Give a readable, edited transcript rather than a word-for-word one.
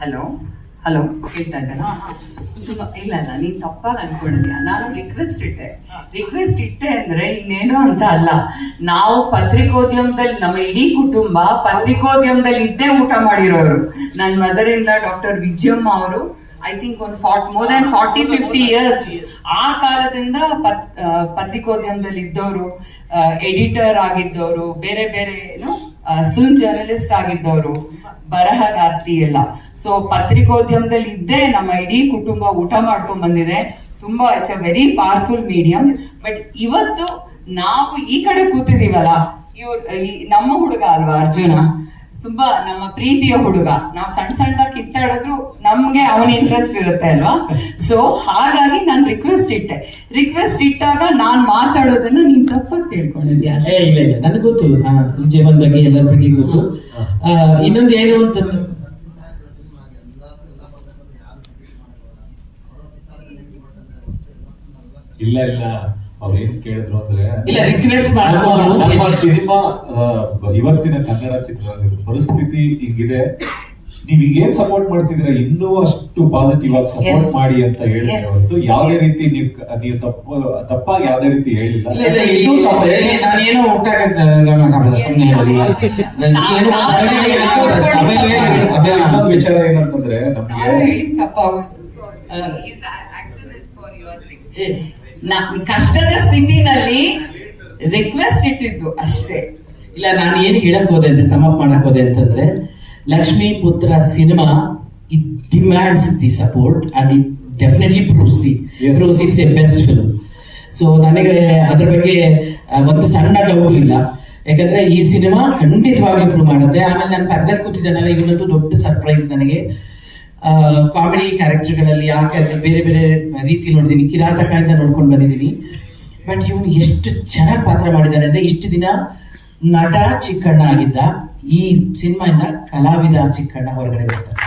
Hello hello ಕೇಳ್ತಾ ಇದ್ದಾನಾ? ಇಲ್ಲ ನೀನ್ ತಪ್ಪಾಗಿ ಅನ್ಕೊಂಡಿದ್ಯಾ. ನಾನು ರಿಕ್ವೆಸ್ಟ್ ಇಟ್ಟೆ ಅಂದ್ರೆ ಇನ್ನೇನೋ ಅಂತ ಅಲ್ಲ. ನಾವು ಪತ್ರಿಕೋದ್ಯಮದಲ್ಲಿ, ನಮ್ಮ ಇಡೀ ಕುಟುಂಬ ಪತ್ರಿಕೋದ್ಯಮದಲ್ಲಿ ಇದ್ದೇ ಊಟ ಮಾಡಿರೋರು. ನನ್ನ ಮದರ್ ಇಂದ ಡಾಕ್ಟರ್ ವಿಜಯಮ್ಮ ಅವರು ಐ ಥಿಂಕ್ ಒಂದು ಮೋರ್ ದನ್ 40-50 ಇಯರ್ಸ್ ಆ ಕಾಲದಿಂದ ಪತ್ರಿಕೋದ್ಯಮದಲ್ಲಿ ಇದ್ದವರು, ಎಡಿಟರ್ ಆಗಿದ್ದವರು, ಬೇರೆ ಬೇರೆ ಫಿಲ್ಮ್ ಜರ್ನಲಿಸ್ಟ್ ಆಗಿದ್ದವರು, ಬರಹಗಾರ್ತಿ ಎಲ್ಲ. ಸೊ ಪತ್ರಿಕೋದ್ಯಮದಲ್ಲಿ ಇದ್ದೇ ನಮ್ಮ ಇಡೀ ಕುಟುಂಬ ಊಟ ಮಾಡ್ಕೊಂಡ್ ಬಂದಿದೆ. ತುಂಬಾ it's a very powerful medium. But ಇವತ್ತು ನಾವು ಈ ಕಡೆ ಕೂತಿದೀವಲ್ಲ, ನಮ್ಮ ಹುಡುಗ ಅಲ್ವಾ ಅರ್ಜುನ, ತುಂಬಾ ನಮ್ಮ ಪ್ರೀತಿಯ ಹುಡುಗ. ನಾವು ಸಣ್ಣದಾಗಿ ಕಿತ್ತಾಡಿದ್ರು ನಮ್ಗೆ ಅವನ ಇಂಟ್ರೆಸ್ಟ್ ಇರುತ್ತೆ ಅಲ್ವಾ. ಸೊ ಹಾಗಾಗಿ ನಾನು ರಿಕ್ವೆಸ್ಟ್ ಇಟ್ಟಾಗ ನಾನ್ ಮಾತಾಡೋದನ್ನ ನೀನ್ ತಪ್ಪಾಗಿ ತಿಳ್ಕೊಂಡಿದ್ಯಾ? ಇಲ್ಲ ನನಗೆ ಗೊತ್ತು, ಜೀವನ್ ಬಗ್ಗೆ ಎಲ್ಲರ ಬಗ್ಗೆ ಗೊತ್ತು. ಇನ್ನೊಂದು ಏನು ಅಂತಂದ್ರೆ ಇಲ್ಲ ಅವ್ರೇನ್ ಕೇಳಿದ್ರು ಅಂದ್ರೆ ರಿಕ್ವೆಸ್ಟ್ ನಮ್ಮ ಸಿನಿಮಾ ಇವತ್ತಿನ ಕನ್ನಡ ಚಿತ್ರರಂಗದ ಪರಿಸ್ಥಿತಿ ಹಿಂಗಿದೆ, ನೀವ್ ಈಗೇನ್ ಸಪೋರ್ಟ್ ಮಾಡ್ತಿದ್ದೀರಾ ಇನ್ನೂ ಅಷ್ಟು ಪಾಸಿಟಿವ್ ಆಗಿ ಸಪೋರ್ಟ್ ಮಾಡಿ ಅಂತ ಹೇಳಿದ್ರೆ ಹೊರತು ಯಾವುದೇ ರೀತಿ ನೀವು ತಪ್ಪಾಗಿ ಯಾವುದೇ ರೀತಿ ಹೇಳಿಲ್ಲ. ನಾನೇನೋ ವಿಚಾರ ಏನಂತಂದ್ರೆ ಕಷ್ಟದ ಸ್ಥಿತಿನಲ್ಲಿ ರಿಕ್ವೆಸ್ಟ್ ಇಟ್ಟಿದ್ದು ಅಷ್ಟೇ. ಇಲ್ಲ, ನಾನು ಏನು ಹೇಳಕ್ ಹೋದೆ ಅಂತ ಸಮಪ್ ಮಾಡಕ್ ಹೋದೆ ಅಂತಂದ್ರೆ, ಲಕ್ಷ್ಮೀ ಪುತ್ರ cinema it demands the support and it definitely proves it's A best film. So ನನಗೆ ಅದ್ರ ಬಗ್ಗೆ ಒಂದು ಸಣ್ಣ ಡೌಟ್ ಇಲ್ಲ, ಯಾಕಂದ್ರೆ ಈ ಸಿನಿಮಾ ಖಂಡಿತವಾಗ್ಲೂ ಪ್ರೂವ್ ಮಾಡುತ್ತೆ. ಆಮೇಲೆ ನಾನು ಪಕ್ಕದಲ್ಲಿ ಕೂತಿದ್ದಾನಲ್ಲ, ಇವನಂತೂ ದೊಡ್ಡ ಸರ್ಪ್ರೈಸ್ ನನಗೆ. ಕಾಮಿಡಿ ಕ್ಯಾರೆಕ್ಟರ್ಗಳಲ್ಲಿ ಬೇರೆ ಬೇರೆ ರೀತಿ ನೋಡಿದ್ದೀನಿ, ಕಿರಾತಕ ಅಂತ ನೋಡ್ಕೊಂಡು ಬಂದಿದ್ದೀನಿ. ಬಟ್ ಇವನು ಎಷ್ಟು ಚೆನ್ನಾಗಿ ಪಾತ್ರ ಮಾಡಿದ್ದಾನೆ ಅಂದ್ರೆ, ಇಷ್ಟು ದಿನ ನಟ ಚಿಕ್ಕಣ್ಣ ಆಗಿದ್ದ, ಈ ಸಿನಿಮಾಯಿಂದ ಕಲಾವಿದ ಚಿಕ್ಕಣ್ಣ ಹೊರಗಡೆ ಬರ್ತಾರೆ.